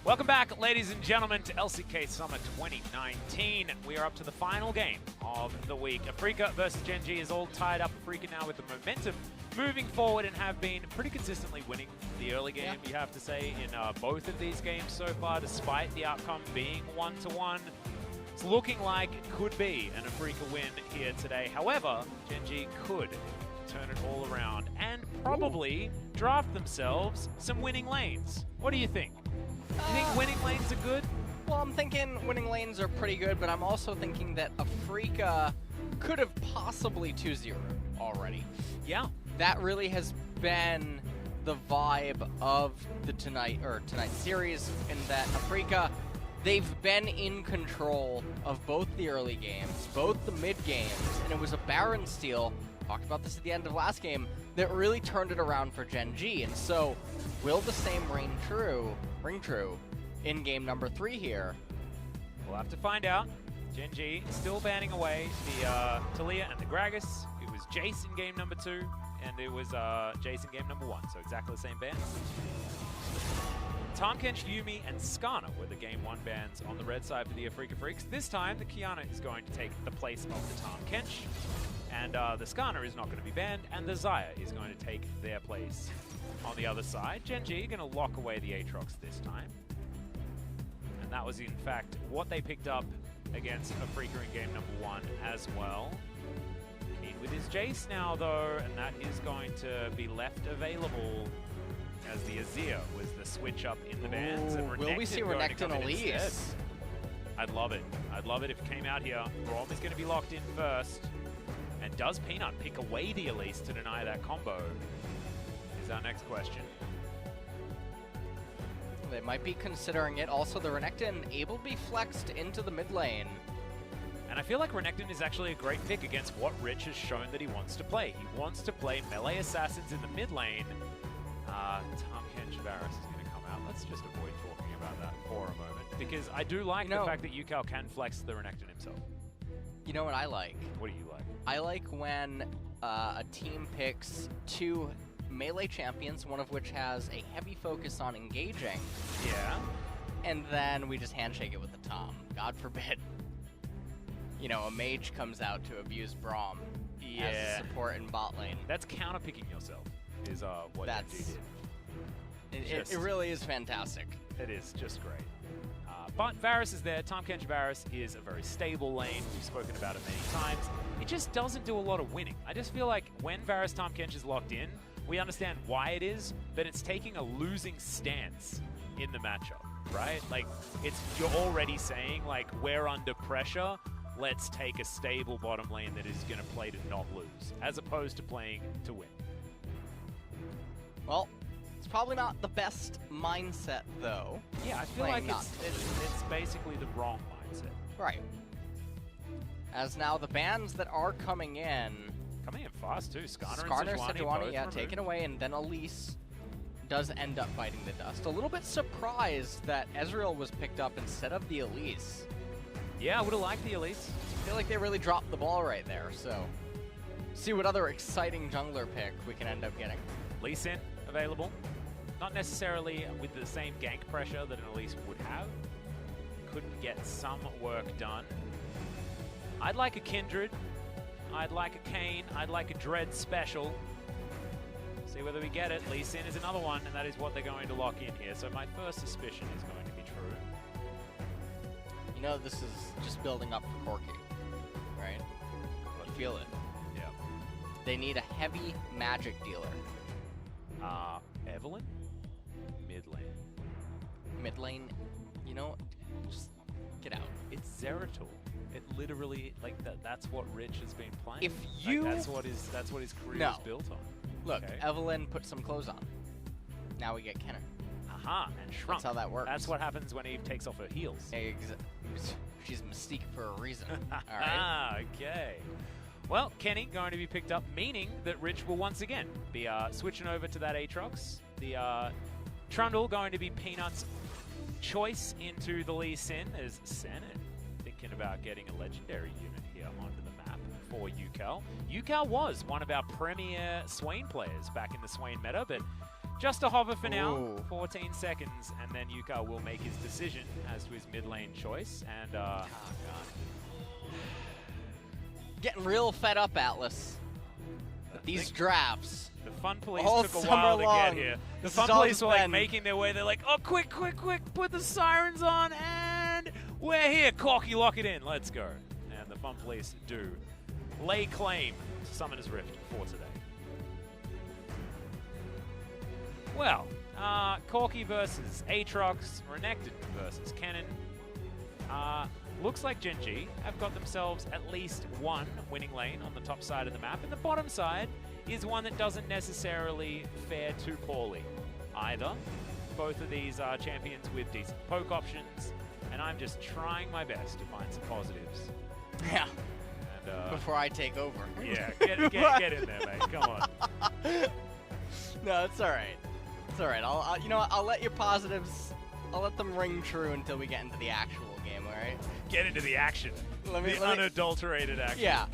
Welcome back, ladies and gentlemen, to LCK Summer 2019. We are up to the final game of the week. Afreeca versus GenG is all tied up. Afreeca now with the momentum moving forward and have been pretty consistently winning the early game, you have to say, in both of these games so far, despite the outcome being 1-1. It's looking like it could be an Afreeca win here today. However, GenG could turn it all around and probably draft themselves some winning lanes. What do you think? You think winning lanes are good? Well, I'm thinking winning lanes are pretty good, but I'm also thinking that Afreeca could have possibly 2-0 already. Yeah. That really has been the vibe of the tonight's series, in that Afreeca, they've been in control of both the early games, both the mid games, and it was a Baron steal, talked about this at the end of last game, that really turned it around for GenG. And so, will the same ring true in game number 3 here? We'll have to find out. GenG still banning away the Talia and the Gragas. It was Jace in game number 2, and it was Jace in game number 1, so exactly the same ban. Tahm-Kench, Yuumi, and Skarner were the game 1 bans on the red side for the Afreeca Freecs. This time, the Kiana is going to take the place of the Tahm-Kench, and the Skarner is not going to be banned, and the Xayah is going to take their place on the other side. GenG are going to lock away the Aatrox this time. And that was, in fact, what they picked up against Afreeca in game number 1 as well. Kiin with his Jace now, though, and that is going to be left available as the Azir was the switch up in the bans. And will we see Renekton Elise? I'd love it. I'd love it if it came out here. Braum is going to be locked in first. And does Peanut pick away the Elise to deny that combo? Is our next question. They might be considering it. Also, the Renekton able to be flexed into the mid lane. And I feel like Renekton is actually a great pick against what Rich has shown that he wants to play. He wants to play melee assassins in the mid lane. Tahm-Kench Varus is going to come out. Let's just avoid talking about that for a moment, because I do like the fact that Ucal can flex the Renekton himself. You know what I like? What do you like? I like when a team picks 2 melee champions, one of which has a heavy focus on engaging. Yeah. And then we just handshake it with the Tom. God forbid, you know, a mage comes out to abuse Braum as a support in bot lane. That's counter-picking yourself, is what GenG did. It really is fantastic. It is just great. But Varus is there. Tahm-Kench Varus is a very stable lane. We've spoken about it many times. It just doesn't do a lot of winning. I just feel like when Varus Tahm-Kench is locked in, we understand why it is, but it's taking a losing stance in the matchup, right? Like, you're already saying, like, we're under pressure, let's take a stable bottom lane that is going to play to not lose, as opposed to playing to win. Well, it's probably not the best mindset, though. Yeah, I feel like it's basically the wrong mindset. Right. As now the bans that are coming in fast too. Skarner and Sejuani, yeah, taken away, and then Elise does end up biting the dust. A little bit surprised that Ezreal was picked up instead of the Elise. Yeah, I would have liked the Elise. I feel like they really dropped the ball right there, so see what other exciting jungler pick we can end up getting. Lee Sin available. Not necessarily with the same gank pressure that an Elise would have. Could get some work done. I'd like a Kindred. I'd like a Kiin. I'd like a Dread special. See whether we get it. Lee Sin is another one, and that is what they're going to lock in here. So my first suspicion is going to be true. You know, this is just building up for Corki, right? You feel it. Yeah. They need a heavy magic dealer. Evelyn? Mid lane. Mid lane, you know, just get out. It's Zeratul. It literally, like, that's what Rich has been playing. If you... Like, that's what his career is built on. Look, Evelyn put some clothes on. Now we get Kennen. Aha, and shrunk. That's how that works. That's what happens when Eve takes off her heels. She's Mystique for a reason. All right. Ah, okay. Well, Kenny going to be picked up, meaning that Rich will once again be switching over to that Aatrox. The Trundle going to be Peanut's choice into the Lee Sin as Senan thinking about getting a legendary unit here onto the map for Ucal. Ucal was one of our premier Swain players back in the Swain meta, but Just a hover for now, Ooh. 14 seconds, and then Ucal will make his decision as to his mid lane choice. And Oh, God. Getting real fed up, Atlas. With these drafts. the Fun Police All took a summer while to long. get here. The This Fun is all Police were like been- making their way. They're like, oh, quick, quick, quick, put the sirens on, and we're here. Corky, lock it in. Let's go. And the Fun Police do lay claim to Summoner's Rift for today. Well, Corky versus Aatrox, Renekton versus Cannon. Looks like GenG have got themselves at least one winning lane on the top side of the map, and the bottom side is one that doesn't necessarily fare too poorly either. Both of these are champions with decent poke options, and I'm just trying my best to find some positives. Yeah. And, Before I take over. yeah, get in there, mate. Come on. No, it's all right. It's all right. I'll you know what? I'll let your positives. I'll let them ring true until we get into the actual game. All right. Get into the action. The unadulterated action. Yeah.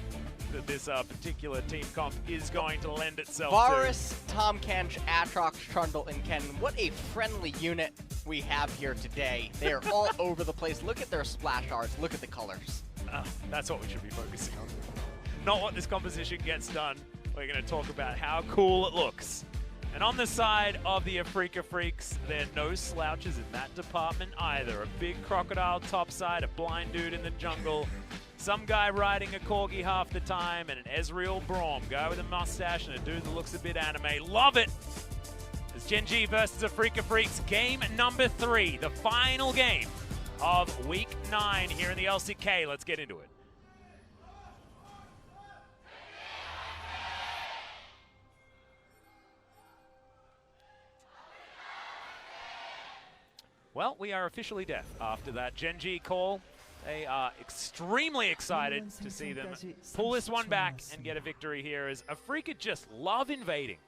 That this particular team comp is going to lend itself Varus, Tom Kench, Aatrox, Trundle, and Ken. What a friendly unit we have here today. They are all over the place. Look at their splash arts. Look at the colors. to. That's what we should be focusing on. Not what this composition gets done. We're going to talk about how cool it looks. And on the side of the Afreeca Freecs, there are no slouches in that department either. A big crocodile topside, a blind dude in the jungle, some guy riding a corgi half the time, and an Ezreal Braum, guy with a mustache and a dude that looks a bit anime. Love it! It's GenG versus Afreeca Freecs, game number 3, the final game of Week 9 here in the LCK. Let's get into it. Well, we are officially deaf after that GenG call. They are extremely excited to see them pull this one back and get a victory here, as Afreeca just love invading.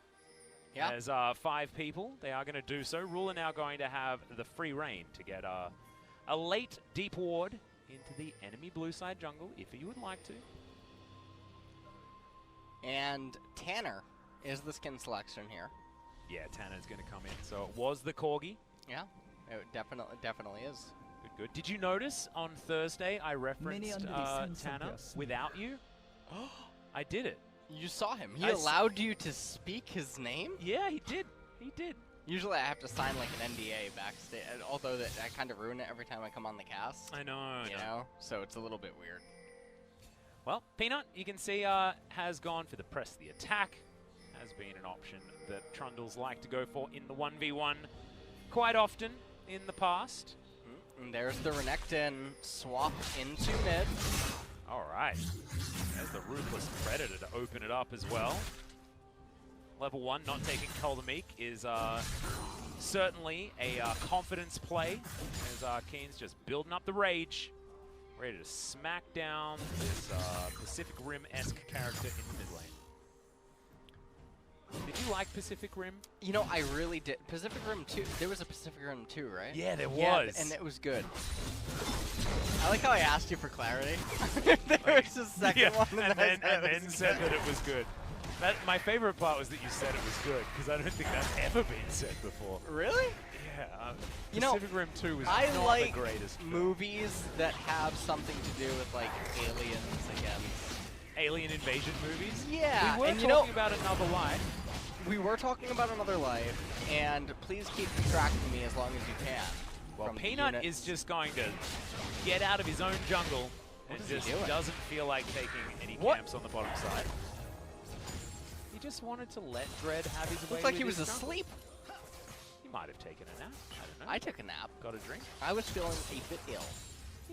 Yeah. As 5 people, they are going to do so. Rule are now going to have the free reign to get a late deep ward into the enemy blue side jungle, if you would like to. And Tanner is the skin selection here. Yeah, Tanner's going to come in. So it was the corgi. Yeah, it definitely is. Good, good. Did you notice on Thursday I referenced Tanner without you? I did it. You saw him. He allowed you to speak his name? Yeah, he did. He did. Usually I have to sign like an NDA backstage, although I kind of ruin it every time I come on the cast. I know. You know? So it's a little bit weird. Well, Peanut, you can see, has gone for the press the attack. Has been an option that Trundles like to go for in the 1v1 quite often in the past. And there's the Renekton swap into mid. All right. There's the Ruthless Predator to open it up as well. Level 1, not taking Koldemeek is certainly a confidence play, as Kiin's just building up the rage, ready to smack down this Pacific Rim-esque character in the mid lane. Did you like Pacific Rim? You know, I really did. Pacific Rim 2, there was a Pacific Rim 2, right? Yeah, there Yeah, was. and it was good. I like how I asked you for clarity. There was a second one, and then said that it was good. My favorite part was that you said it was good, because I don't think that's ever been said before. Really? Yeah. You know, Pacific Rim 2 was I not like the greatest film. movies that have something to do with like aliens against. Alien invasion movies? Yeah, We were and talking about Another Life. We were talking about Another Life, and please keep distracting me as long as you can. Well, from the Peanut units. is just going to get out of his own jungle and is he just doing? doesn't feel like taking any What? camps on the bottom side. He just wanted to let Dread have his way. Looks like with he was his jungle. asleep. He might have taken a nap. I don't know. I took a nap. Got a drink. I was feeling a bit ill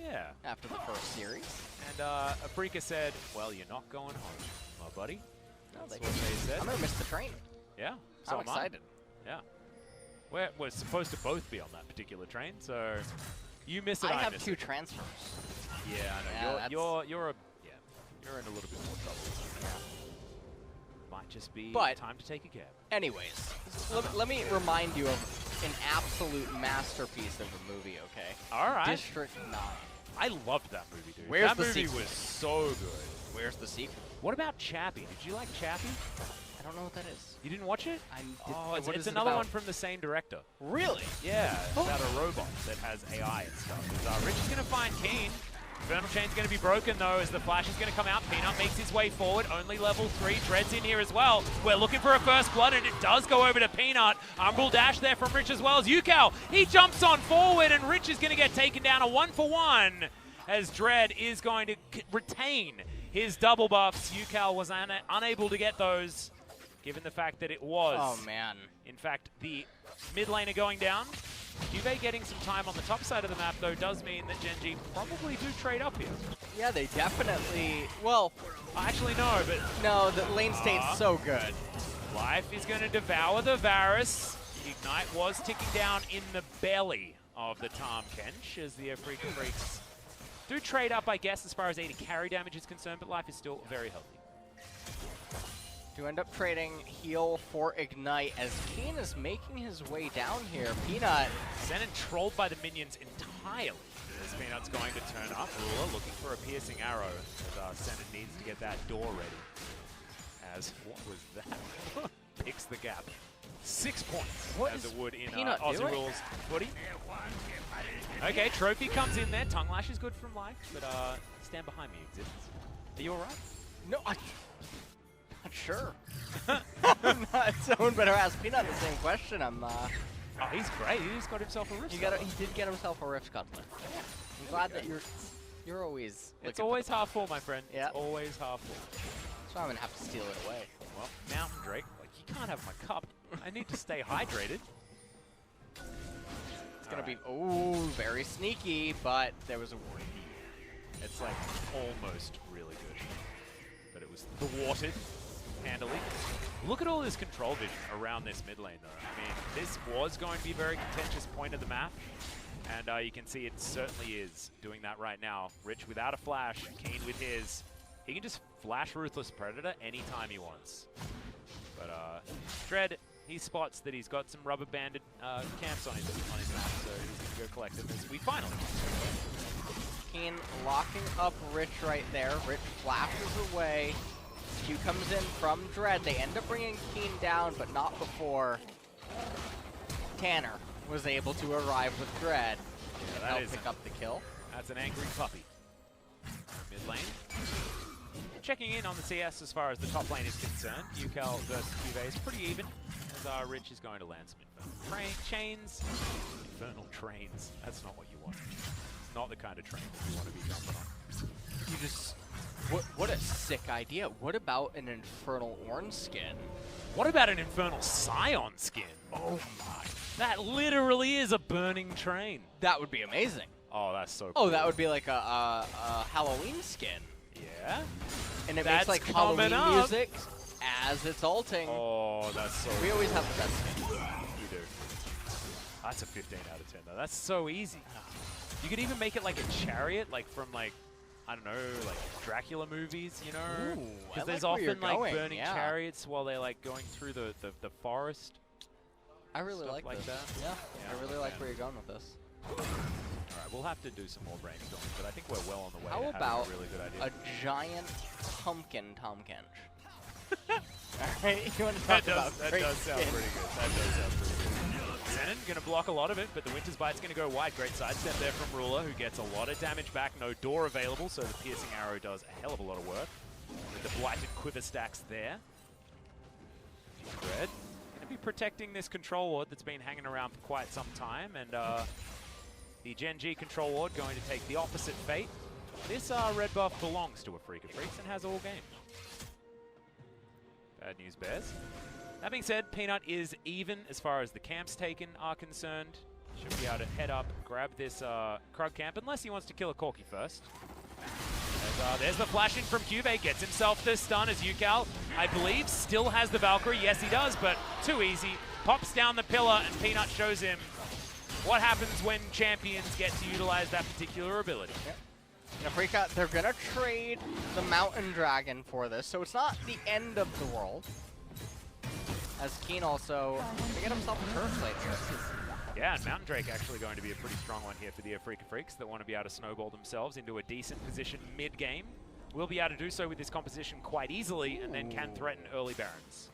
Yeah. after the first series. And Afreeca said, "Well, you're not going home, my buddy." That's they what they said. I'm gonna miss the train. Yeah. So I'm am I. excited. Yeah. We're supposed to both be on that particular train, so you miss it. I have miss 2 it. transfers. Yeah, Yeah, I know. that's- You're in a little bit more trouble. Might just be But- time to take a cab. Anyways, let me remind you of an absolute masterpiece of a movie, okay? All right. District 9. I loved that movie, dude. Where's that the movie sequel? was so good. Where's the sequel? What about Chappie? Did you like Chappie? I don't know what that is. You didn't watch it? Oh, it's another one from the same director. Really? Yeah, about a robot that has AI and stuff. Rich is going to find Kiin. Infernal Chain's going to be broken, though, as the flash is going to come out. Peanut makes his way forward. Only level 3. Dread's in here as well. We're looking for a first blood, and it does go over to Peanut. Umbral dash there from Rich as well as Ucal. He jumps on forward, and Rich is going to get taken down a 1-for-1 as Dread is going to retain his double buffs. Ucal was unable to get those, given the fact that it was, oh man, in fact, the mid laner going down. CuVee getting some time on the top side of the map, though, does mean that GenG probably do trade up here. Yeah, they definitely, well, actually no, but... No, the lane state's so good. Life is going to devour the Varus. Ignite was ticking down in the belly of the Tahm Kench as the Afreeca Freecs do trade up, I guess, as far as AD carry damage is concerned, but Life is still very healthy. To end up trading heal for Ignite as Kiin is making his way down here. Peanut. Senan trolled by the minions entirely as Peanut's going to turn up. Ruler looking for a piercing arrow as Senan needs to get that door ready. As, what was that? Picks the gap. 6 points what as it would in Peanut Aussie Rules footy. Okay, Trophy comes in there. Tongue Lash is good from Life, but stand behind me, Exists. Are you alright? No, I'm not sure. I'm not. Someone better ask Peanut the same question. Oh, he's great. He just got himself a Rift. He did get himself a Rift Scuttler. Yeah. I'm glad that you're always. It's always half full, my friend. Yeah. It's always half full. So I'm gonna have to steal it away. Well, Mountain Drake, like you can't have my cup. I need to stay hydrated. It's gonna be very sneaky, but there was a warning. It's like almost really good, but it was thwarted handily. Look at all this control vision around this mid lane, though. I mean, this was going to be a very contentious point of the map, and you can see it certainly is doing that right now. Rich without a flash, Kiin with his. He can just flash Ruthless Predator anytime he wants. But Dread, he spots that he's got some rubber banded camps on his map, so he's going to go collect them as we finally. Kiin locking up Rich right there. Rich flashes away. Q comes in from Dread. They end up bringing Kiin down, but not before Tanner was able to arrive with Dread. Yeah, help pick up the kill. That's an angry puppy. Mid lane. Checking in on the CS as far as the top lane is concerned. Ucal versus CuVee is pretty even, as Rich is going to land some infernal chains. Infernal trains. That's not what you want. It's not the kind of train that you want to be jumping on. You just... What a sick idea. What about an Infernal Ornn skin? What about an Infernal Scion skin? Oh my. That literally is a burning train. That would be amazing. Oh, that's so cool. Oh, that would be like a Halloween skin. Yeah. And it makes like Halloween music as it's ulting. Oh, that's so We always have the best skin. You do. That's a 15 out of 10 though. That's so easy. You could even make it like a chariot, like from like, I don't know, like Dracula movies, you know? Because there's often like burning chariots while they're like going through the forest. I really like that. Yeah, I really like where you're going with this. Alright, we'll have to do some more brainstorming, but I think we're well on the way How to about having a really good idea. A giant pumpkin Tahm Kench? Alright, you want to talk about that does sound pretty good. That does sound pretty good. Senan going to block a lot of it, but the Winter's Bite's going to go wide. Great sidestep there from Ruler, who gets a lot of damage back. No door available, so the piercing arrow does a hell of a lot of work. With the blighted quiver stacks there. Dread going to be protecting this control ward that's been hanging around for quite some time, and the GenG control ward going to take the opposite fate. This red buff belongs to Afreeca Freecs and has all game. Bad news bears. That being said, Peanut is even as far as the camps taken are concerned. Should be able to head up, grab this Krug camp, unless he wants to kill a Corki first. There's the flash in from CuVee, gets himself the stun as Ucal, I believe, still has the Valkyrie. Yes, he does, but too easy. Pops down the pillar, and Peanut shows him what happens when champions get to utilize that particular ability. Yep. And Afreeca, they're going to trade the Mountain Dragon for this, so it's not the end of the world. As Kiin also to get himself a turret plate here. Yeah, and Mountain Drake actually going to be a pretty strong one here for the Afreeca Freecs that want to be able to snowball themselves into a decent position mid-game. Will be able to do so with this composition quite easily, and then can threaten early Barons.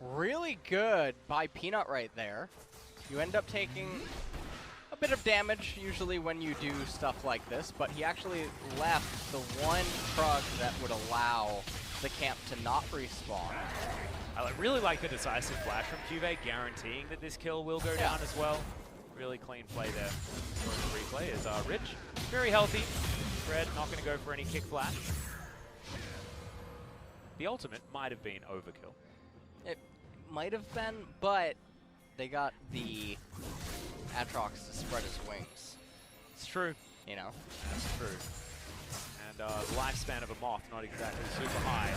Really good by Peanut right there. You end up taking a bit of damage usually when you do stuff like this, but he actually left the one frog that would allow the camp to not respawn. I really like the decisive flash from CuVee, guaranteeing that this kill will go down as well. Really clean play there. The replay is Rich. Very healthy. Fred not going to go for any kick flash. The ultimate might have been overkill. It might have been, but they got the Aatrox to spread his wings. It's true. You know? That's true. And the lifespan of a moth not exactly super high.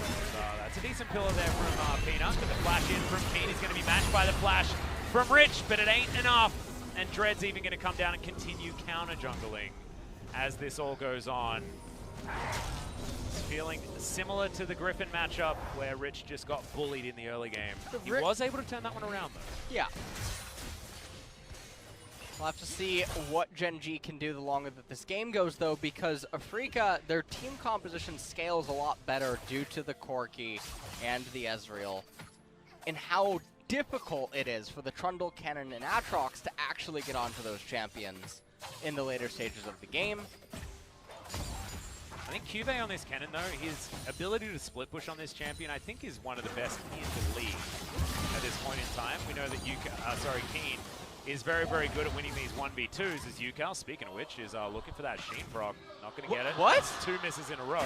That's a decent pillar there from Peanut, but the flash in from Kiin is going to be matched by the flash from Rich, but it ain't enough. And Dread's even going to come down and continue counter jungling as this all goes on. It's feeling similar to the Griffin matchup where Rich just got bullied in the early game. He was able to turn that one around though. Yeah. We'll have to see what GenG can do the longer that this game goes though, because Afreeca, their team composition scales a lot better due to the Corki and the Ezreal, and how difficult it is for the Trundle, Cannon, and Aatrox to actually get onto those champions in the later stages of the game. I think CuVee on this Cannon though, his ability to split push on this champion I think is one of the best in the league at this point in time. We know that Kiin is very, very good at winning these 1v2s as Ucal, speaking of which, is looking for that Sheen Frog. Not going to get it. What? That's 2 misses in a row.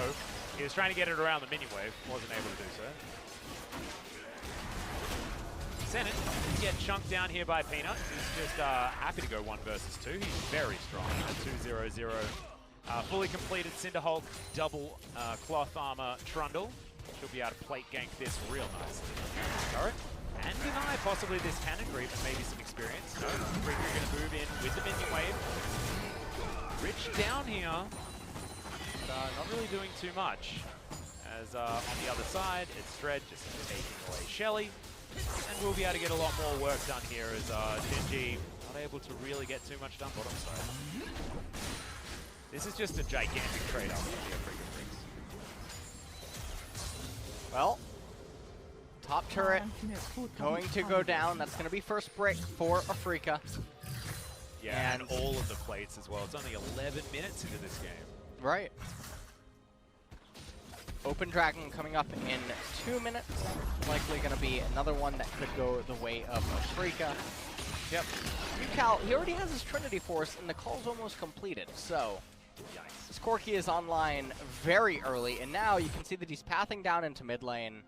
He was trying to get it around the minion wave, wasn't able to do so. Senan get chunked down here by Peanut, who's just happy to go 1 versus 2. He's very strong at 2-0-0. Fully completed Cinderhulk, double cloth armor Trundle. She'll be able to plate gank this real nice. Turret, and deny possibly this cannon creep and maybe some experience. No, Freaker going to move in with the minion wave. Rich down here, but not really doing too much. As on the other side, it's Dread just taking away Shelly. And we'll be able to get a lot more work done here as GenG not able to really get too much done bottom side. This is just a gigantic trade-off for the Afreeca Freecs. Well, top turret going to go down. That's going to be first break for Afreeca. Yeah, and all of the plates as well. It's only 11 minutes into this game. Right. Open Dragon coming up in 2 minutes. Likely going to be another one that could go the way of Afreeca. Yep. Ucal, he already has his Trinity Force, and the call's almost completed. So, yikes. This Corki is online very early, and now you can see that he's pathing down into mid lane.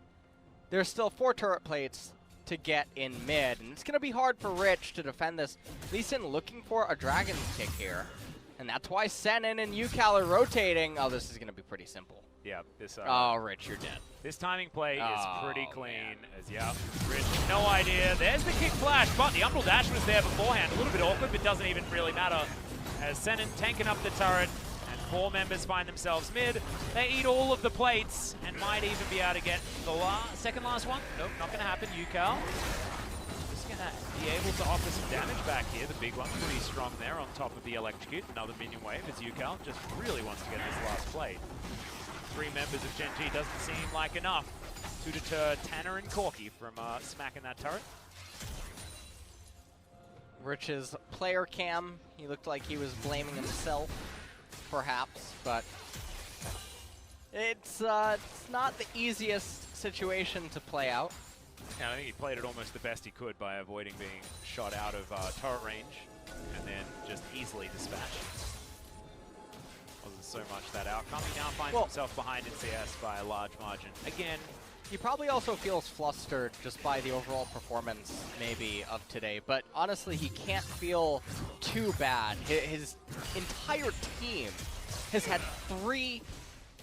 There's still 4 turret plates to get in mid, and it's going to be hard for Rich to defend this. Lee Sin looking for a Dragon's Kick here, and that's why Senan and Ucal are rotating. Oh, this is going to be pretty simple. Yeah, this. Oh, Rich, you're dead. This timing play is pretty clean. As Rich, no idea. There's the kick flash, but the Umbral Dash was there beforehand. A little bit awkward, but doesn't even really matter. As Senan tanking up the turret, and 4 members find themselves mid. They eat all of the plates, and might even be able to get the second last one. Nope, not going to happen. Ucal just going to be able to offer some damage back here. The big one, pretty strong there on top of the electrocute. Another minion wave as Ucal just really wants to get this last plate. 3 members of GenG doesn't seem like enough to deter Tanner and Corki from smacking that turret. Rich's player cam, he looked like he was blaming himself, perhaps, but it's not the easiest situation to play out. Yeah, I think he played it almost the best he could by avoiding being shot out of turret range and then just easily dispatched. Wasn't so much that outcome. He now finds himself behind in CS by a large margin. Again, he probably also feels flustered just by the overall performance, maybe, of today. But honestly, he can't feel too bad. His entire team has had 3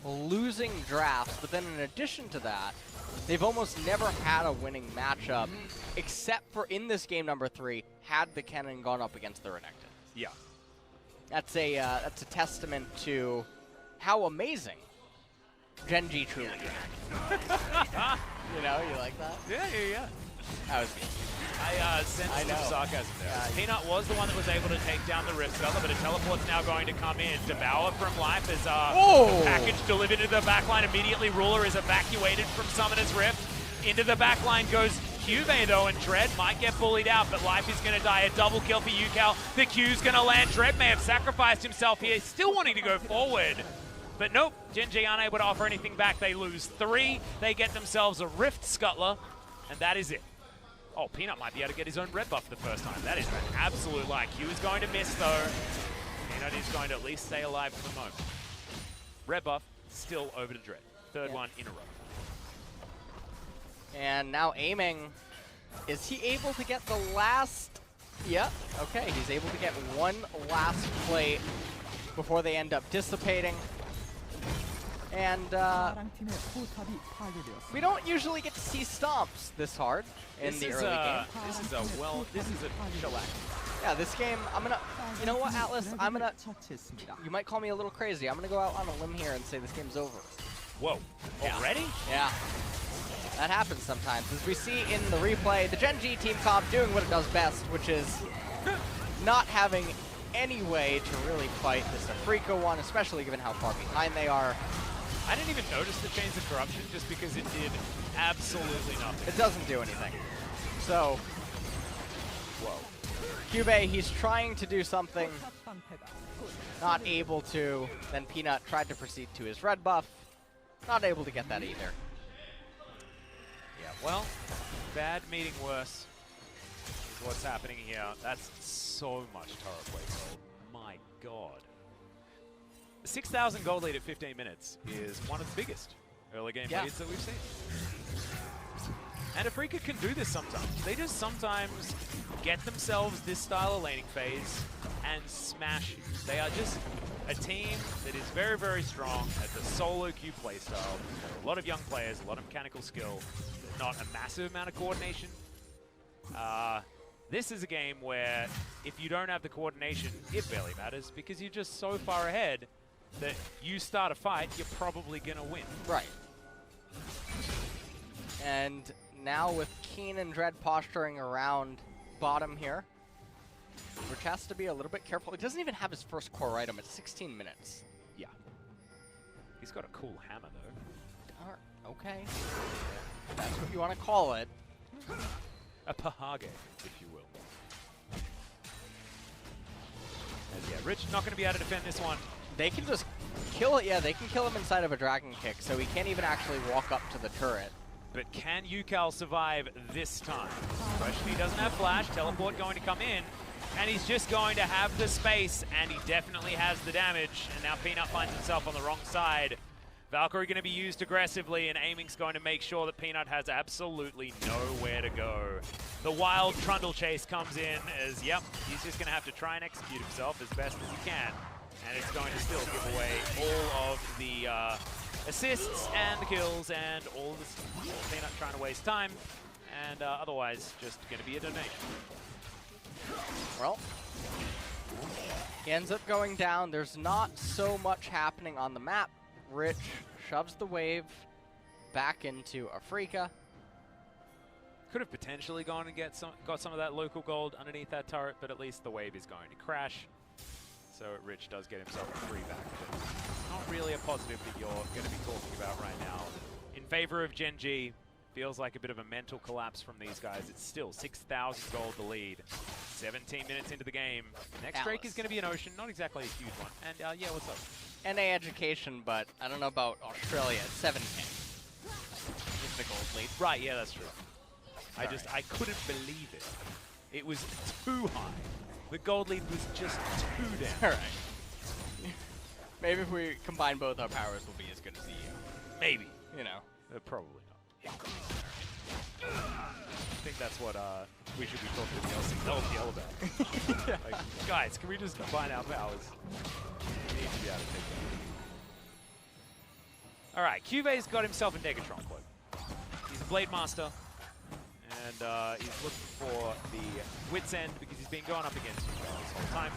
losing drafts, but then in addition to that, they've almost never had a winning matchup, except for in this game number 3, had the Cannon gone up against the Renekton. Yeah. That's a testament to how amazing GenG truly is. You know, you like that? Yeah. That was good. I sensed some sarcasm there. Peanut was the one that was able to take down the Rift Feather, but a teleport's now going to come in. Devour from life as a package delivered into the backline. Immediately, Ruler is evacuated from Summoner's Rift. Into the backline goes CuVee though, and Dread might get bullied out, but Life is going to die. A double kill for Ucal. The Q's going to land. Dread may have sacrificed himself here, still wanting to go forward. But nope, GenG unable to offer anything back. They lose 3. They get themselves a Rift Scuttler, and that is it. Oh, Peanut might be able to get his own red buff for the first time. That is an absolute lie. Q is going to miss though. Peanut is going to at least stay alive for the moment. Red buff still over to Dread. Third one in a row. And now aiming. Is he able to get the last? Yep. Okay, he's able to get one last play before they end up dissipating. And we don't usually get to see stomps this hard in the early game. This is a shellac. Yeah, this game, I'm gonna, you know what, Atlas? You might call me a little crazy. I'm gonna go out on a limb here and say this game's over. Whoa, already? Yeah. That happens sometimes. As we see in the replay, the GenG team comp doing what it does best, which is not having any way to really fight this Afreeca one, especially given how far behind they are. I didn't even notice the Chains of Corruption just because it did absolutely nothing. It doesn't do anything. So, whoa. CuVee, he's trying to do something, not able to. Then Peanut tried to proceed to his red buff, not able to get that either. Yeah, well, bad meeting worse is what's happening here. That's so much turret play gold. My god. The 6,000 gold lead at 15 minutes is one of the biggest early game leads that we've seen. And Afreeca can do this sometimes. They just sometimes get themselves this style of laning phase and smash you. They are just a team that is very, very strong at the solo queue playstyle. A lot of young players, a lot of mechanical skill, but not a massive amount of coordination. This is a game where if you don't have the coordination, it barely matters because you're just so far ahead that you start a fight, you're probably going to win. Right. And now with Kiin and Dread posturing around bottom here, Rich has to be a little bit careful. He doesn't even have his first core item. It's 16 minutes. Yeah. He's got a cool hammer, though. Okay. That's what you want to call it. A pahage, if you will. And yeah, Rich not going to be able to defend this one. They can just kill it. Yeah, they can kill him inside of a dragon kick, so he can't even actually walk up to the turret. But can Ucal survive this time? Question, he doesn't have flash, teleport going to come in, and he's just going to have the space, and he definitely has the damage, and now Peanut finds himself on the wrong side. Valkyrie going to be used aggressively, and aiming's going to make sure that Peanut has absolutely nowhere to go. The wild Trundle chase comes in as, yep, he's just going to have to try and execute himself as best as he can. And it's going to still give away all of the assists and the kills and all of this. Peanut trying to waste time, and otherwise just going to be a donation. Well, he ends up going down. There's not so much happening on the map. Rich shoves the wave back into Afreeca. Could have potentially gone and got some of that local gold underneath that turret, but at least the wave is going to crash. So Rich does get himself a free back, but not really a positive that you're going to be talking about right now. In favor of GenG, feels like a bit of a mental collapse from these guys. It's still 6,000 gold the lead. 17 minutes into the game. Next break is going to be an Ocean, not exactly a huge one. And yeah, what's up? NA education, but I don't know about Australia. 7K is the gold lead. Right, yeah, that's true. I couldn't believe it. It was too high. The gold lead was just too down. Alright. Maybe if we combine both our powers, we'll be as good as the EU. Maybe. You know. Probably not. I think that's what we should be talking to the LCK about. Yeah. Like, guys, can we just combine our powers? We need to be able to take that. Alright, CuVee's got himself a Negatron cloak. He's a Blade Master. And he's looking for the Wit's End because he's been going up against Ucal this whole time.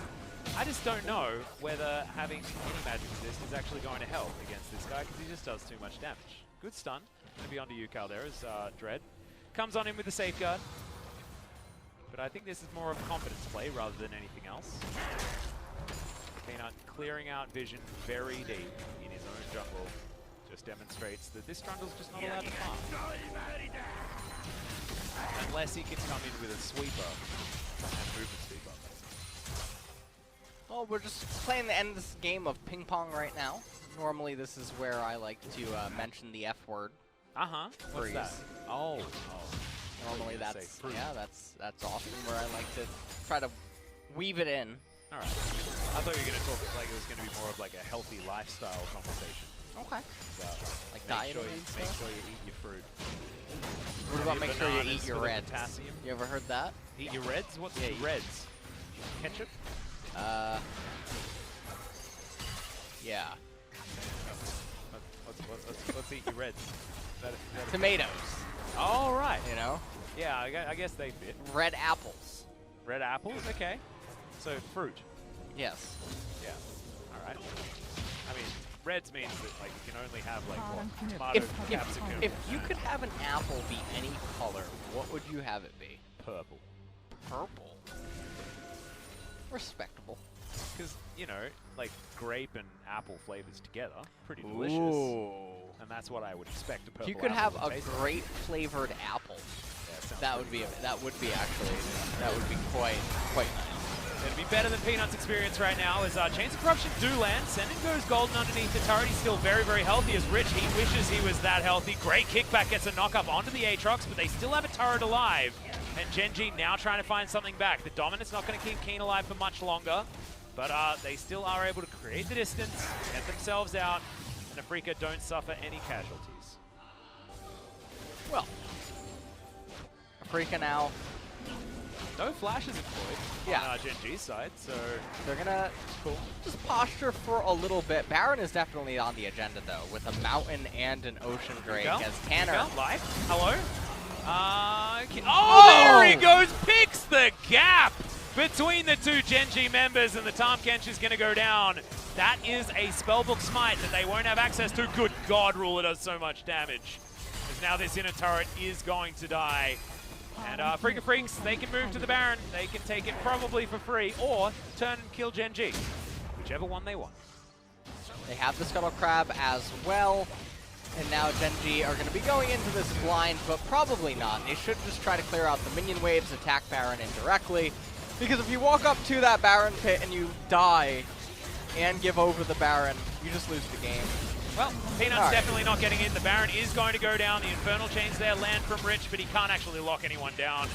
I just don't know whether having any magic resist is actually going to help against this guy because he just does too much damage. Good stun. Going to be onto Ucal there as Dread comes on him with the safeguard. But I think this is more of a confidence play rather than anything else. Peanut clearing out vision very deep in his own jungle just demonstrates that this jungle's just not allowed to farm. Unless he can come in with a sweeper and movement speed up. Well, we're just playing the end of this game of ping pong right now. Normally, this is where I like to mention the F word. Uh-huh. What's that? Oh. Normally, that's often where I like to try to weave it in. All right. I thought you were going to talk like it was going to be more of like a healthy lifestyle conversation. Okay. Like make diet sure and make stuff? sure you eat your fruit. What about make sure you eat your reds? Potassium. You ever heard that? Eat your reds? What's Yeah, reds? Ketchup? Yeah. Let's eat your reds. Tomatoes. All right. You know? Yeah, I guess they fit. Red apples. Red apples? Okay. So fruit. Yes. Yeah. All right. I mean, reds means that like you can only have like what? Tomato, capsicum. If you could have an apple be any color, what would you have it be? Purple. Purple. Respectable. Because, you know, like grape and apple flavors together, pretty delicious. Ooh. And that's what I would expect a purple If you could have apple a to taste grape flavored apple, like. that would be quite nice. It'd be better than Peanut's experience right now as Chains of Corruption do land. Senan goes golden underneath the turret. He's still very, very healthy as Rich. He wishes he was that healthy. Great kickback, gets a knock up onto the Aatrox, but they still have a turret alive. And GenG now trying to find something back. The Dominant's not going to keep Kiin alive for much longer, but they still are able to create the distance, get themselves out, and Afreeca don't suffer any casualties. Well, Afreeca now. No flashes employed on GenG's side, so they're gonna just posture for a little bit. Baron is definitely on the agenda though, with a mountain and an ocean drake as Tanner. Live. Hello. There he goes, picks the gap between the two GenG members, and the Tahm Kench is going to go down. That is a spellbook smite that they won't have access to. Good God, Ruler does so much damage. As now this inner turret is going to die. And Afreeca Freecs, they can move to the Baron. They can take it probably for free, or turn and kill GenG. Whichever one they want. They have the Scuttle Crab as well. And now GenG are going to be going into this blind, but probably not. They should just try to clear out the minion waves, attack Baron indirectly. Because if you walk up to that Baron pit and you die and give over the Baron, you just lose the game. Well, Peanut's definitely not getting in. The Baron is going to go down. The Infernal Chains there land from Rich, but he can't actually lock anyone down.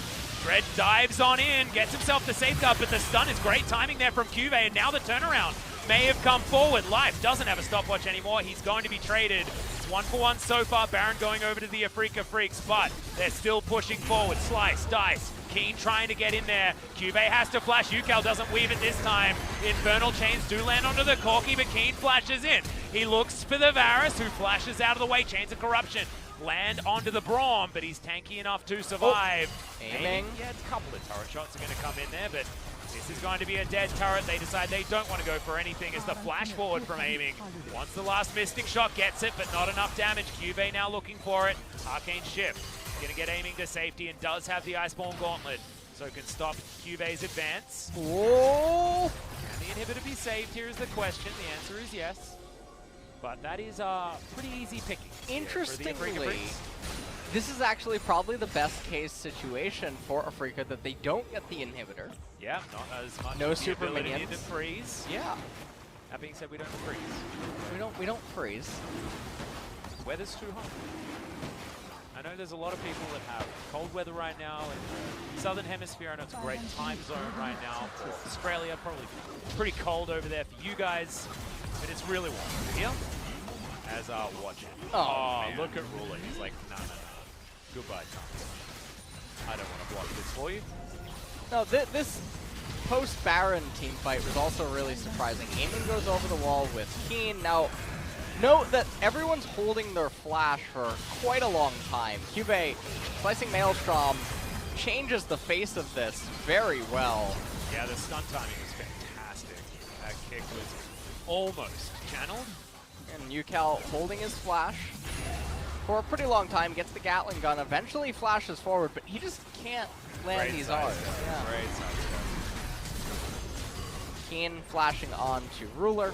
Dread dives on in, gets himself the safeguard, but the stun is great timing there from CuVee, and now the turnaround may have come forward. Life doesn't have a stopwatch anymore. He's going to be traded. It's 1-for-1 so far. Baron going over to the Afreeca Freecs, but they're still pushing forward. Slice, dice. Kiin trying to get in there. CuVee has to flash. Ucal doesn't weave it this time. Infernal Chains do land onto the Corki, but Kiin flashes in. He looks for the Varus, who flashes out of the way. Chains of Corruption land onto the Braum, but he's tanky enough to survive. Aiming. Yeah, a couple of turret shots are going to come in there, but this is going to be a dead turret. They decide they don't want to go for anything as the flash forward from aiming. Once the last Mystic Shot gets it, but not enough damage. CuVee now looking for it. Arcane Shift. Going to get aiming to safety and does have the Iceborne Gauntlet, so can stop CuVee's advance. Whoa! Can the inhibitor be saved? Here is the question. The answer is yes. But that is pretty easy picking. Interestingly, this is actually probably the best case situation for Afreeca, that they don't get the inhibitor. Yeah, not as much. No as the super ability minions. to freeze. Yeah. That being said, we don't freeze. We don't freeze. Weather's too hot. I know there's a lot of people that have cold weather right now in the southern hemisphere. I know it's a great time zone right now for Australia. Probably pretty cold over there for you guys, but it's really warm here. As watch it. Oh, look at Ruler. He's like, no. Goodbye, Tom. I don't want to block this for you. No, this post-Baron team fight was also really surprising. Aiming goes over the wall with Kiin. Now, note that everyone's holding their flash for quite a long time. CuVee, Slicing Maelstrom, changes the face of this very well. Yeah, the stun timing was fantastic. That kick was almost channeled. And Ucal holding his flash for a pretty long time, gets the Gatling gun, eventually flashes forward, but he just can't land these R's. Yeah. Great sidestep. Kiin flashing on to Ruler,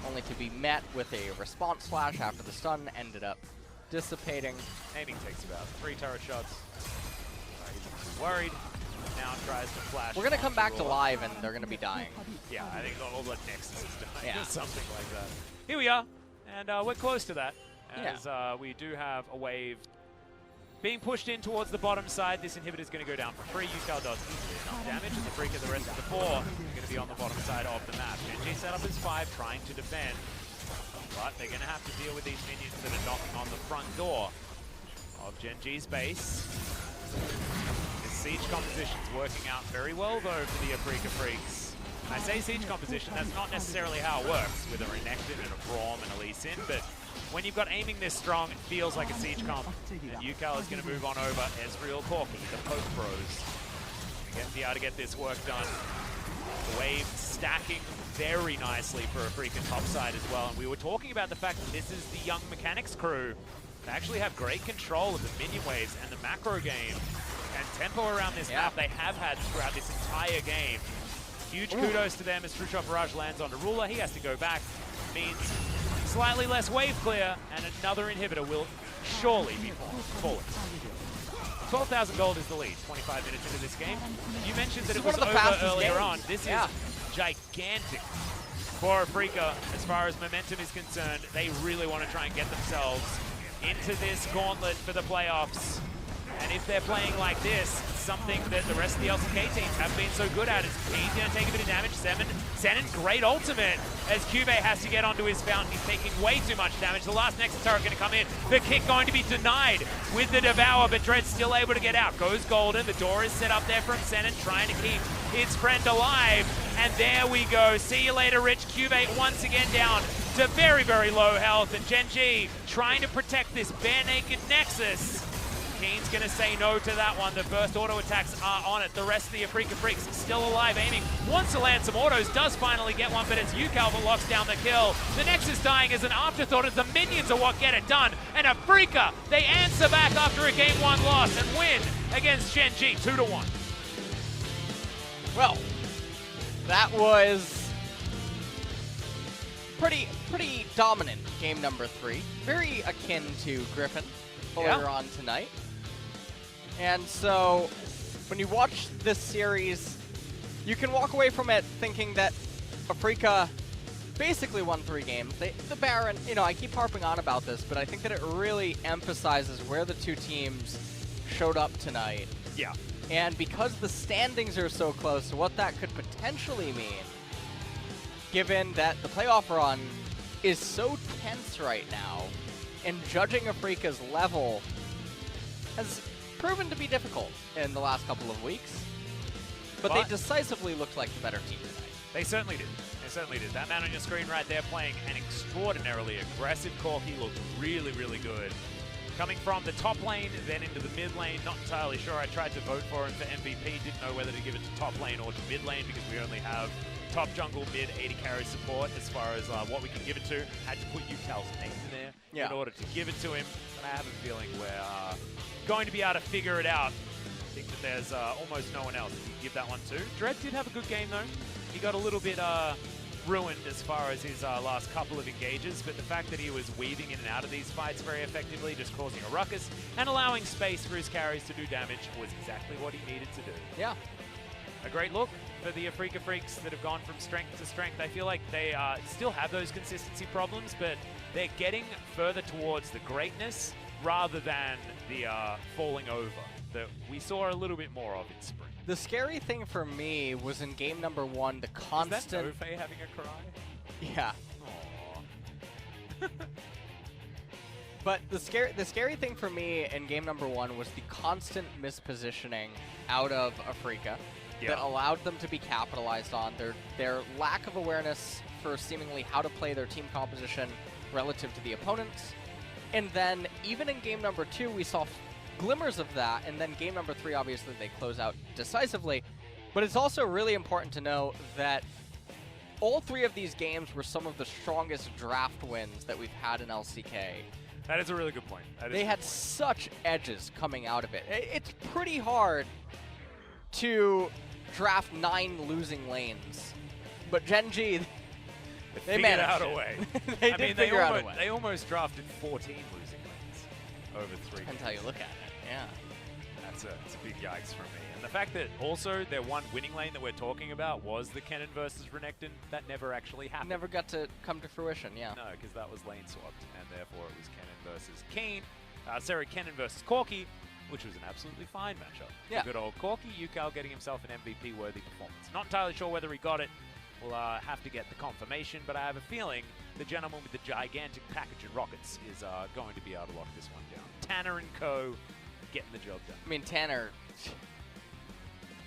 only to be met with a response flash after the stun ended up dissipating. Aiming takes about 3 turret shots. worried. Now tries to flash. We're gonna come back to live, and they're gonna be dying. Yeah, I think all the Nexus is dying, Yeah. or something like that. Here we are, and we're close to that, as we do have a wave being pushed in towards the bottom side. This inhibitor is going to go down for free. Ucal does easily enough damage, and Afreeca, the rest of the 4, are going to be on the bottom side of the map. GenG set up as 5, trying to defend, but they're going to have to deal with these minions that are knocking on the front door of GenG's base. This siege composition's working out very well, though, for the Afreeca Freecs. And I say siege composition, that's not necessarily how it works, with a Renekton and a Braum and a Lee Sin, but when you've got aiming this strong, it feels like a siege comp. And Ucal is going to move on over Ezreal Corki, the poke bros. Going to be able to get this work done. The wave stacking very nicely for Afreeca topside as well. And we were talking about the fact that this is the young mechanics crew. They actually have great control of the minion waves and the macro game. And tempo around this map they have had throughout this entire game. Huge kudos to them as True Shot Barrage lands onto Ruler. He has to go back. Means slightly less wave clear, and another inhibitor will surely be falling. 12,000 gold is the lead, 25 minutes into this game. You mentioned that it was over earlier on. This is gigantic for Afreeca as far as momentum is concerned. They really want to try and get themselves into this gauntlet for the playoffs. And if they're playing like this, something that the rest of the LCK teams haven't been so good at, is Kiin's going to take a bit of damage. Senan, great ultimate as CuVee has to get onto his fountain. He's taking way too much damage. The last Nexus turret going to come in. The kick going to be denied with the Devour, but Dread's still able to get out. Goes Golden. The door is set up there from Senan, trying to keep his friend alive. And there we go. See you later, Rich. CuVee once again down to very, very low health. And GenG trying to protect this bare-naked Nexus. Kiin's going to say no to that one. The first auto attacks are on it. The rest of the Afreeca Freecs still alive, aiming. Wants to land some autos, does finally get one, but it's Ucal that locks down the kill. The Nexus dying as an afterthought as the minions are what get it done. And Afreeca, they answer back after a Game 1 loss and win against GenG 2-1. Well, that was pretty dominant game number 3. Very akin to Griffin earlier on tonight. And so, when you watch this series, you can walk away from it thinking that Afreeca basically won 3 games. The Baron, you know, I keep harping on about this, but I think that it really emphasizes where the two teams showed up tonight. Yeah. And because the standings are so close, what that could potentially mean, given that the playoff run is so tense right now, and judging Afreeca's level has proven to be difficult in the last couple of weeks. But they decisively looked like the better team tonight. They certainly did. They certainly did. That man on your screen right there playing an extraordinarily aggressive Corki looked really, really good. Coming from the top lane, then into the mid lane, not entirely sure. I tried to vote for him for MVP, didn't know whether to give it to top lane or to mid lane because we only have top jungle, mid, 80 carry support as far as what we can give it to. Had to put Ucal's name in there in order to give it to him. And I have a feeling we're going to be able to figure it out. I think that there's almost no one else that you can give that one to. Dread did have a good game though. He got a little bit ruined as far as his last couple of engages, but the fact that he was weaving in and out of these fights very effectively, just causing a ruckus and allowing space for his carries to do damage was exactly what he needed to do. Yeah. A great look for the Afreeca Freecs that have gone from strength to strength. I feel like they still have those consistency problems, but they're getting further towards the greatness rather than the falling over that we saw a little bit more of in spring. The scary thing for me was in game number 1, the constant... Is that Nofe having a cry? Yeah. Aww. But the scary thing for me in game number 1 was the constant mispositioning out of Afreeca that allowed them to be capitalized on. Their lack of awareness for seemingly how to play their team composition relative to the opponents. And then even in game number 2, we saw glimmers of that, and then game number 3, obviously, they close out decisively. But it's also really important to know that all 3 of these games were some of the strongest draft wins that we've had in LCK. That is a really good point. They had such edges coming out of it. It's pretty hard to draft 9 losing lanes. But GenG, they managed out a way. they did figure out a way. They almost drafted 14 losing lanes over 3 Depends how you look at it, yeah. It's a big yikes for me. And the fact that also their one winning lane that we're talking about was the Kenan versus Renekton, that never actually happened. Never got to come to fruition, yeah. No, because that was lane swapped, and therefore it was Kenan versus Kiin. Sorry, Kenan versus Corki, which was an absolutely fine matchup. Yeah. Good old Corki, Ucal getting himself an MVP-worthy performance. Not entirely sure whether he got it. We'll have to get the confirmation, but I have a feeling the gentleman with the gigantic package of rockets is going to be able to lock this one down. Tanner and co. getting the job done. I mean, Tanner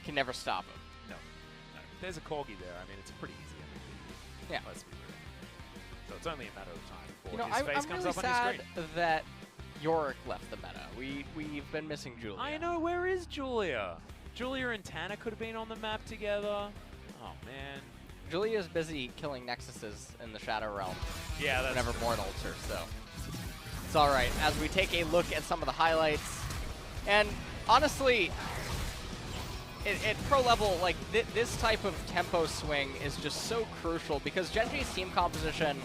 can never stop him. No. There's a Corgi there. I mean, it's a pretty easy MVP. Yeah. Let's be real. So it's only a matter of time before You know, his face I'm comes really up on your sad screen. that Yorick left the meta. We've been missing Julia. I know, where is Julia? Julia and Tanner could have been on the map together. Oh, man. Julia's busy killing Nexuses in the Shadow Realm. Yeah, that's whenever true. Mortal her, so it's all right. As we take a look at some of the highlights, and honestly, at pro level, like this type of tempo swing is just so crucial because GenG's team composition,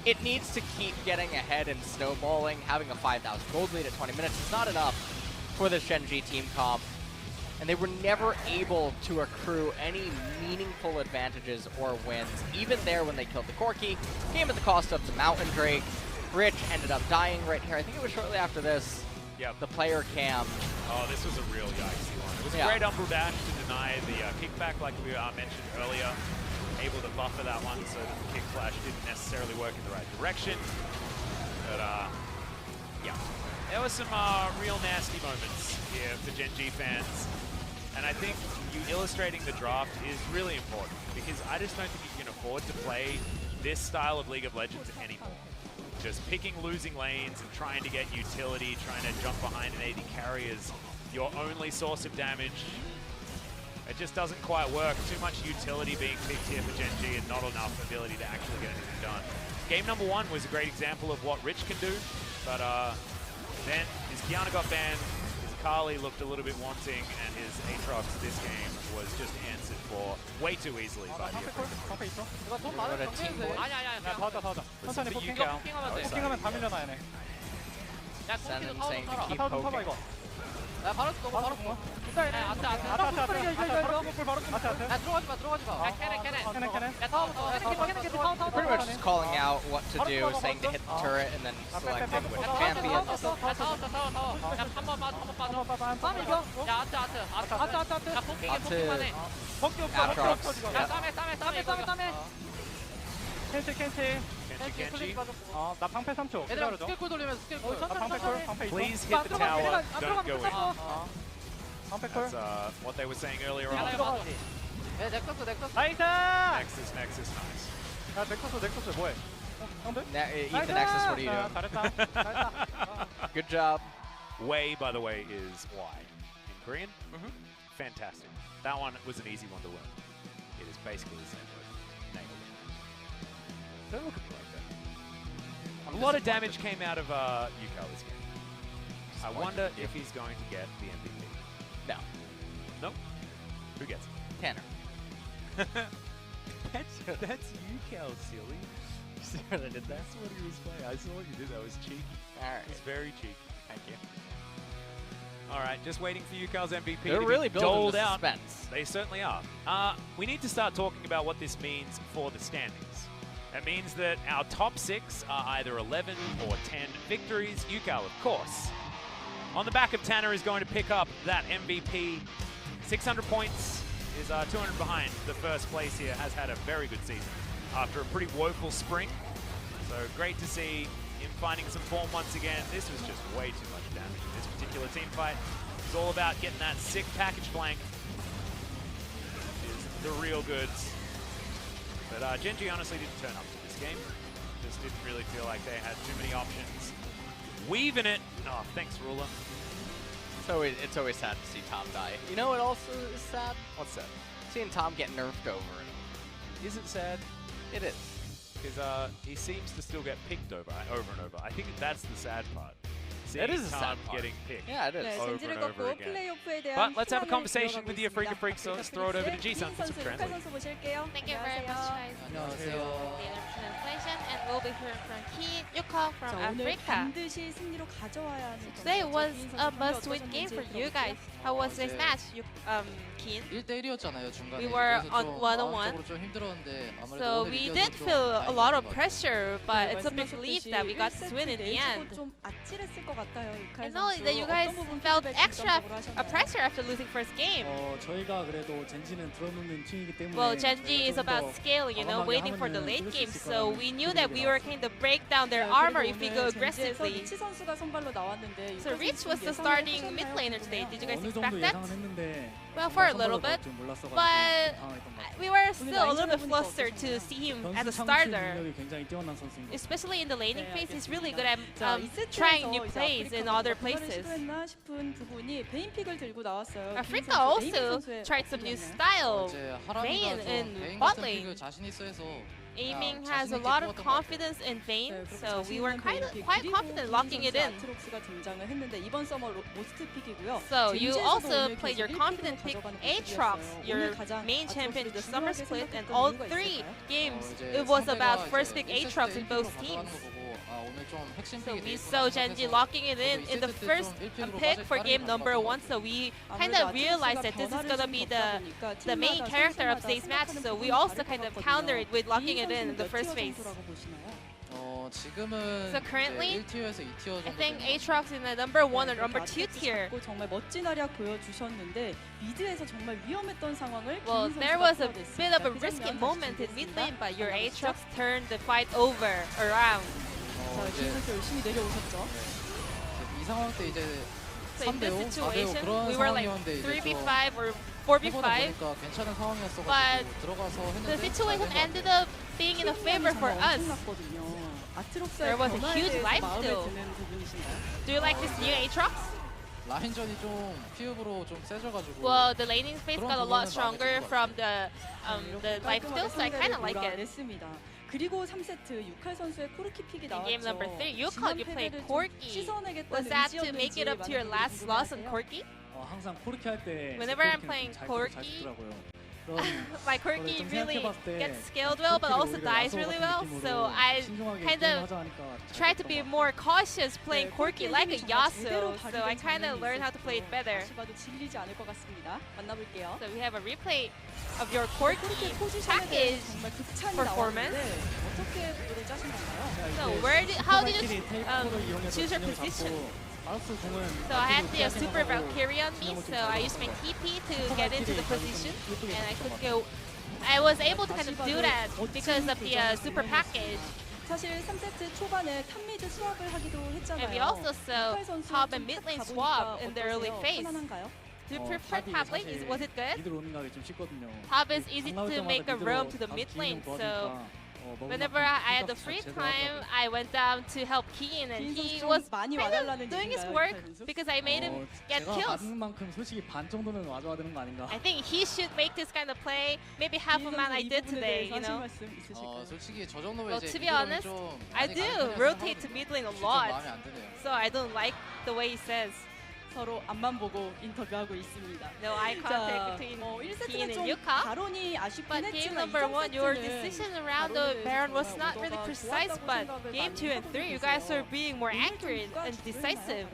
it needs to keep getting ahead and snowballing. Having a 5,000 gold lead at 20 minutes is not enough for this GenG team comp. And they were never able to accrue any meaningful advantages or wins, even there when they killed the Corki. Came at the cost of the Mountain Drake. Rich ended up dying right here. I think it was shortly after this. Yep. The player cam. Oh, this was a real yikesy one. It was a great Umbral dash to deny the kickback like we mentioned earlier. Able to buffer that one so that the kick flash didn't necessarily work in the right direction. But, yeah. There were some real nasty moments here for GenG fans. And I think you illustrating the draft is really important because I just don't think you can afford to play this style of League of Legends anymore. Just picking losing lanes and trying to get utility, trying to jump behind an AD carry as your only source of damage. It just doesn't quite work. Too much utility being picked here for GenG and not enough ability to actually get anything done. Game number 1 was a great example of what Rich can do, but then his Kiana got banned. Kali looked a little bit wanting, and his Aatrox this game was just answered for way too easily by the Afreeca. Senan saying to keep poking. Pretty much just calling out what to do, saying to hit the turret and then selecting which champion. Kenji. 나 방패 3초. 기다려줘. Please hit the tower, don't go in. 방패 콜. That's what they were saying earlier on. 나이스! Nexus, nice. 야, 넥서스 뭐해? 형들? Eat the Nexus, what are you doing? 잘했다. 잘했다. Good job. Way, by the way, is Y in Korean. Fantastic. That one was an easy one to learn. It is basically the same word. Nailed it. Don't look at me like that. A lot of damage came out of Ucal this game. I wonder if he's going to get the MVP. No. Nope. Who gets it? Tanner. That's Ucal, silly. You see what I did there? That's what he was playing. I saw what you did. That was cheeky. Alright. It's very cheeky. Thank you. All right, just waiting for Ucal's MVP They're to really be building doled the out. suspense. They certainly are. We need to start talking about what this means for the standings. It means that our top 6 are either 11 or 10 victories. Ucal, of course, on the back of Tanner, is going to pick up that MVP. 600 points, is 200 behind the first place here, has had a very good season after a pretty woeful spring. So great to see him finding some form once again. This was just way too much damage in this particular team fight. It's all about getting that sick package flank. Is the real goods. But GenG honestly didn't turn up to this game. Just didn't really feel like they had too many options. Weaving it. Oh, thanks, Ruler. So it's always sad to see Tom die. You know what also is sad? What's that? Seeing Tom get nerfed over and over. Is it sad? It is. Because he seems to still get picked over and over. I think that's the sad part. That is a Tom sad part. getting picked. Yeah, it is. 네, over 젠지를 and over 걷고 again. 플레이오프에 대한 But let's have a 희망을 conversation 이어가고 with the 있습니다. Afreeca Freecs, so let's throw it over to Ji-sun for some 선수, translation. 선수 보실게요. Thank you very much, guys. 안녕하세요. The translation, and we'll be hearing from Kiin, Ucal from 자, 오늘 Afreeca. 반드시 승리로 가져와야 하는 Today 경기였죠. was 기인 a 선수 must-win 경기 game for 어떠셨는지 you guys. How was this 이제 match, Kiin? 1대1이었잖아요 중간에. We were 그래서 on 좀 one-on-one. 마음적으로 좀 힘들었는데 아무래도 So 오늘 we 이겨서 did 좀 feel a lot of 다행인 것 같아요. pressure, but it's a big 말씀하셨듯이 relief that we got to win in the 1세트 end. 내주고 좀 아찔했을 것 같아요. I 유칼 know 선수. that you guys 어떤 부분 felt 피드백 extra 긍정적으로 하셨나요? pressure after losing first game. 저희가 그래도 젠지는 들어놓는 팀이기 때문에 Well, GenG is 저희가 about 좀더 scaling, you know, 과감하게 waiting for the 하면은 late 뚫을 수 game. 있을 So 거라는 we knew that we 분위기가 were kind of break down their 네, armor 그리고 if we 오늘 go 젠지에서 aggressively. 리치 선수가 선발로 나왔는데 So 유칼 Rich 선수 was the 예상을 starting 하셨나요? mid laner today. Did you guys 어느 expect 정도 that? 예상은 했는데 Well, for a 선발로 little bit, 좀 몰랐어가지고 but 좀 당황했던 것 같아요. we were still a little bit flustered to see him as a 변수 창출 starter. 능력이 굉장히 뛰어난 선수인 것 같아요. Especially in the laning 네, phase, he's 알겠습니다. really good at 자, 이 세트에서 trying new 이제 plays in 아프리카가 other 뭔가를 places. 시도했나 싶은 부분이 베인픽을 들고 나왔어요. Afreeca 기인 선수, 베인 also 선수의 tried some new 어떻게 style. 이제 Vayne 하람이가 좀 in 베인 bot 같은 lane. 픽을 자신 있어 해서 Aiming 자신 has a 있게 lot of 뽑았던 것 같아요. confidence in Vayne, 네, 그렇게 so we 자신 were 있는 베인픽. quite 그리고 confident 기인 locking it 선수 in. 아트록스가 등장을 했는데 이번 서머 모스트 픽이고요. So you 젠지에서도 also 오늘 played your 계속 confident 1픽으로 pick 가져가는 Aatrox, 모습이었어요. your 오늘 가장 main champion in the 아트록스를 Summer 중요하게 Split, and 생각했던 all 이유가 three 있을까요? games 이제 it was 상대가 about 이제 first pick 1세트 Aatrox in both 가져가는 teams. 거 보고 오늘 좀 핵심 So 픽이 we 돼 있구나 saw GenG 생각해서 locking it in 저도 the 2세트 때 first 좀 1픽으로 pick for 빠르게 game number 가져갔던 1, 것 so we 아무래도 kind of realized that this is 아트록스가 gonna be 변화를 좀 겪다 the main 보니까 character of 팀마다 today's match. 생각하는 So we 부분이 also 다를 kind 것 of 같거든요. counter it with locking 기인 it in 선수는 the 몇 first 티어 phase. 정도라고 보시나요? 지금은 So currently, 1티어에서 2티어 정도 I think 되는 것 Aatrox in the number 1 or 네, number 그렇게 2 아트록스 tier. 잡고 정말 멋진 활약 보여주셨는데 미드에서 정말 위험했던 상황을 Well, 기인 there 선수가 was a 풀어냈습니다. bit of a 그 risky 장면 moment 다시 in mid 준비했습니다. lane, but your 만나보시죠. Aatrox turned the fight over around. 자, 이제 기인 선수 열심히 내려오셨죠. 이 상황 때 이제 So in 3대5, this 4대5 situation, 그런 we were like 상황이었는데 이제 3v5 or 해보다 4v5. 보니까 괜찮은 상황이었어가지고 But 들어가서 했는데 The situation 잘 ended 된것 같아요. up being in a favor for us. 아트록스의 There was a 변화에 huge 대해서 life 마음에 steal. 드는 부분이신가요? Do you like this new Aatrox? 라인전이 좀 피읍으로 좀 세져가지고 Well, the laning space 그런 got a lot 부분은 마음에 stronger 드는 것 from the life steal, so I kind of like it. 냈습니다. 그리고 3세트 유칼 선수의 코르키 픽이 나왔죠. game number 3, Ucal, you played 지난 패배를 좀 Corki. 씻어내겠다는 Was that to 의지였는지 make it up to your 많은 last 분들이 loss on 궁금해하세요. Corki? 항상 코르키 할때 Whenever I'm playing Corki, my Corki really gets scaled well, but also dies really well. So I kind of try to be more cautious playing Corki like a Yasuo. So I kind of learned how to play it better. 다시 봐도 질리지 않을 것 같습니다. 만나볼게요. So we have a replay of your Corki 코르키의 포지션에 대해서 package. 정말 극찬이 performance. 나왔는데 어떻게 구도를 짜신 건가요? So how did you choose your position? So I had the Super Valkyrie on me, so I used my TP to get into the position, and I could go. I was able to kind of do that because of the super package. 사실 3세트 초반에 탑미드 스왑을 하기도 했잖아요. And we also saw 유칼 선수 top and 좀 mid lane 탑 swap 가보니까 in the early 어떠세요? phase. 편안한가요? Do you prefer top lane? Was it good? 미드로 오는 가기 좀 쉽거든요. Top is easy to make a roam to the mid lane, so whenever I had the free time, I went down to help Kiin, and 기인 he 선수 was 좀 많이 kind 와달라는 of doing his 얘기인가요, work 유칼 선수? because I made him get 제가 kills. 받는 만큼 솔직히 반 정도는 와줘야 되는 거 아닌가. I think he should make this kind of play, maybe half 기인 amount 선수 I 이 did 부분에 today, 대해서 you 하실 know. 말씀 있으실까요? 솔직히 저 정도면 Well, 이제 to be 미드로는 honest, 좀 I 많이 do 가는 편이라서 rotate to mid lane a 좀 lot, 마음에 안 드네요. so I don't like the way he says. 서로 앞만 보고 인터뷰하고 있습니다. No eye contact between 1세트는 Kiin and 좀 Ucal. 발언이 아쉽긴 But game 했지만 number 1, your 2세트는 decision around the Baron was not really precise, but game 2 and 3, you guys are being more accurate and decisive.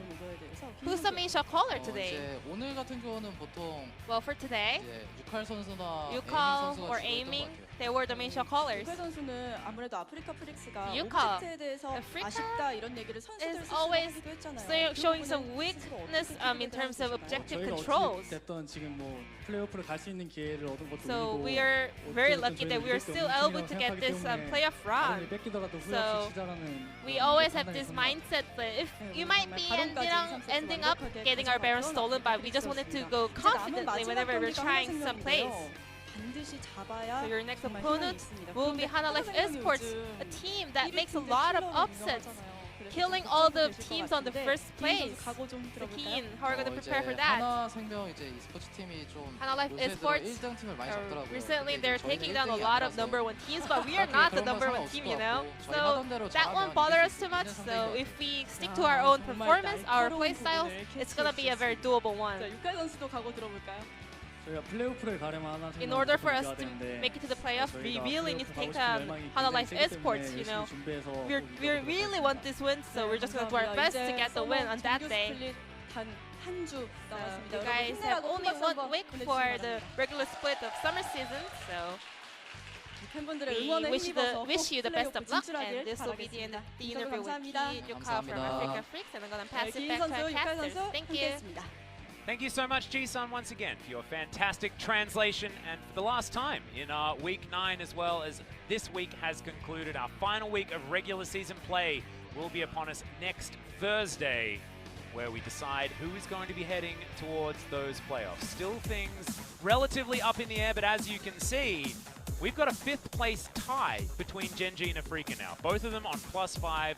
Who's the main shot caller today? 이제 오늘 같은 경우는 보통 Well, for today, 이제 유칼 선수나 에이밍 Ucal 선수가 or 주로 aiming, 했던 것 같아요. they were the main shot callers. 유칼 선수는 아무래도 아프리카 프릭스가 Ucal. 오브젝트에 대해서 Afreeca 아쉽다 이런 얘기를 선수들 is 스스로 always 하기도 했잖아요. showing 그 some 부분은 weakness 스스로 어떻게 in terms of 생각하시나요? objective 저희가 controls. 어찌 됐던 지금 뭐 플레이오프를 갈 수 있는 기회를 얻은 것도 So 우리고 we are very 어쨌든 lucky that we are 저희는 still 이길 수 able 없는 to get 팀이라고 this 생각하기 playoff 때문에 run. 아무리 뺏기더라도 후회 So 없이 치자라는 We 그런 always have 판단이 this 있었던 것 mindset that if you might be 바론까지 ending up getting our Baron stolen, but we just wanted to go confidently whenever we're trying some plays. 반드시 잡아야 So your next 정말 opponent 희망이 있습니다. will be 그런데 Hana Life 하나생명이 Esports, 요즘 a team that 1위 makes a 팀들 lot of 킬러로 upsets, 유명하잖아요. 그래서 killing 좀 all 걱정이 the 될것 teams on the 같은데 first 기인 place. 선수 각오 좀 So 들어볼까요? Kiin, how are we going to prepare for 이제 that? 하나 생명 이제 e스포츠 팀이 좀 Hana Life 요새 들어 Esports 1등 팀을 많이 잡더라고요. recently 근데 they're 이제 taking 저희는 down a 1등이 lot of 아니라서 number 1 teams, but we are 딱히 not the 그런 건 number 1 상관없을 team, 것 you know? 같고 저희 So 하던 대로 that 잘하면 won't bother us 이길 수 too much. 있는 So 상대인 것 if 같아요. we stick to our own 정말 performance, our 날카로운 play styles, 부분을 it's going to be a very doable one. 자, 유칼 선수도 각오 들어볼까요? 저희가 플레이오프를 가려면 하나 in order for us to make it to the playoff, we really need to take on Hanwha Esports, you know. We really want this win, so we're just going to do our best to get the win on that day. 한주 So 남았습니다. you guys have only 1 week for the regular split of summer season, so 팬분들의 we 응원에 힘입어서 wish you the best of luck, 진출하길 and this will be the end of the 인터뷰 interview with 감사합니다. Kiin, Ucal from Afreeca Freecs, and I'm going to pass it 기인 back to 선수, our 유칼 casters. 선수 Thank you. 함께했습니다. Thank you so much, Jisun, once again, for your fantastic translation. And for the last time in our Week 9, as well as this week has concluded, our final week of regular season play will be upon us next Thursday, where we decide who is going to be heading towards those playoffs. Still things relatively up in the air, but as you can see, we've got a 5th place tie between GenG and Afreeca now. Both of them on +5,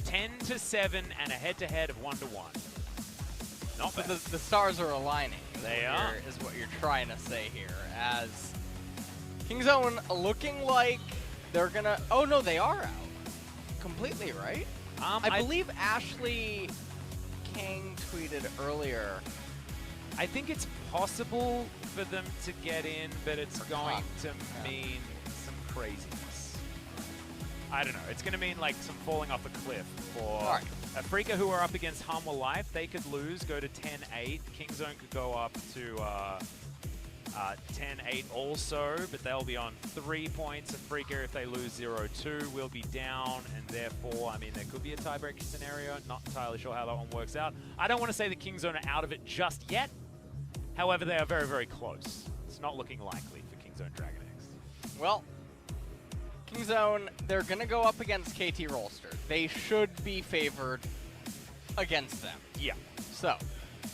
10-7, and a head-to-head of 1-1. Not But bad. the stars are aligning. They are. Is what you're trying to say here. As Kingzone looking like they're gonna. Oh no, they are out completely, right? I believe Ashley Kang tweeted earlier. I think it's possible for them to get in, but it's going to mean some craziness. I don't know. It's going to mean like some falling off a cliff for Afreeca, who are up against Hanwha Life. They could lose, go to 10-8. Kingzone could go up to 10-8 also, but they'll be on 3 points. Afreeca, if they lose 0-2, will be down, and therefore, I mean, there could be a tiebreaking scenario. Not entirely sure how that one works out. I don't want to say the Kingzone are out of it just yet. However, they are very, very close. It's not looking likely for Kingzone Dragon X. Well, Kingzone, they're going to go up against KT Rolster. They should be favored against them. Yeah. So,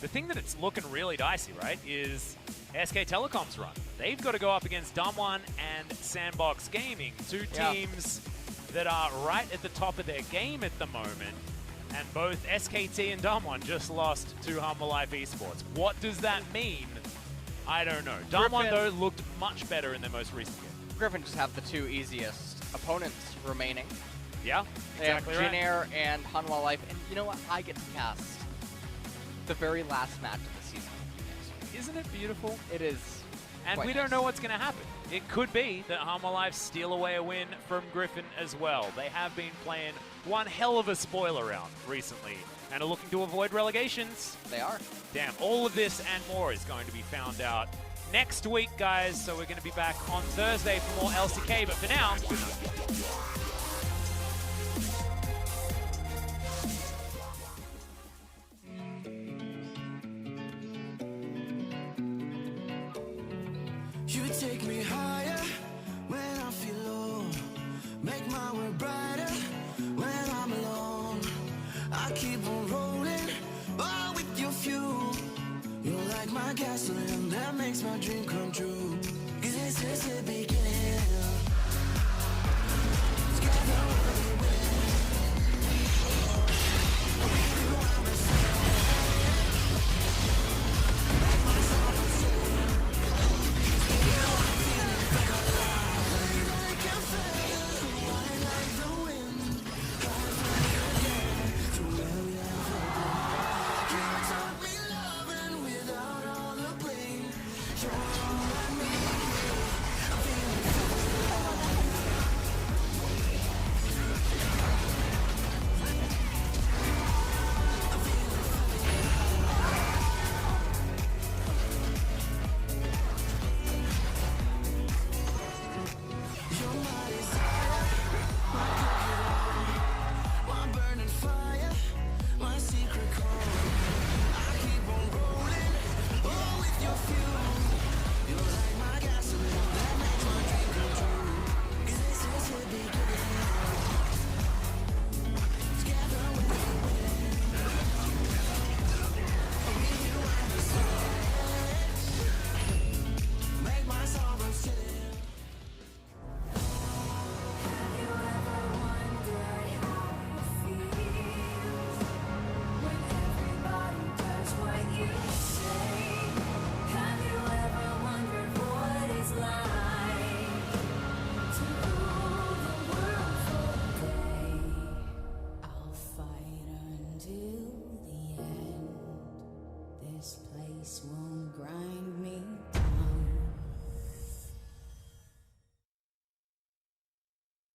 the thing that it's looking really dicey, right, is SK Telecom's run. They've got to go up against Damwon and Sandbox Gaming, two teams that are right at the top of their game at the moment. And both SKT and Damwon just lost to Hanwha Life Esports. What does that mean? I don't know. Damwon, though, looked much better in their most recent game. Griffin just have the 2 easiest opponents remaining. Yeah, They have exactly right. Jin and Hanwha Life. And you know what? I get to cast the very last match of the season. Isn't it beautiful? It is. And we don't know what's going to happen. It could be that Hanwha Life steal away a win from Griffin as well. They have been playing one hell of a spoiler round recently and are looking to avoid relegations. They are. Damn, all of this and more is going to be found out next week, guys. So we're going to be back on Thursday for more LCK. But for now, you take me higher when I feel low. Make my world brighter when I'm alone. I keep on rolling, oh, with your fuel. You're like my gasoline that makes my dream come true. 'Cause this is the beginning. Together we'll win. This place won't grind me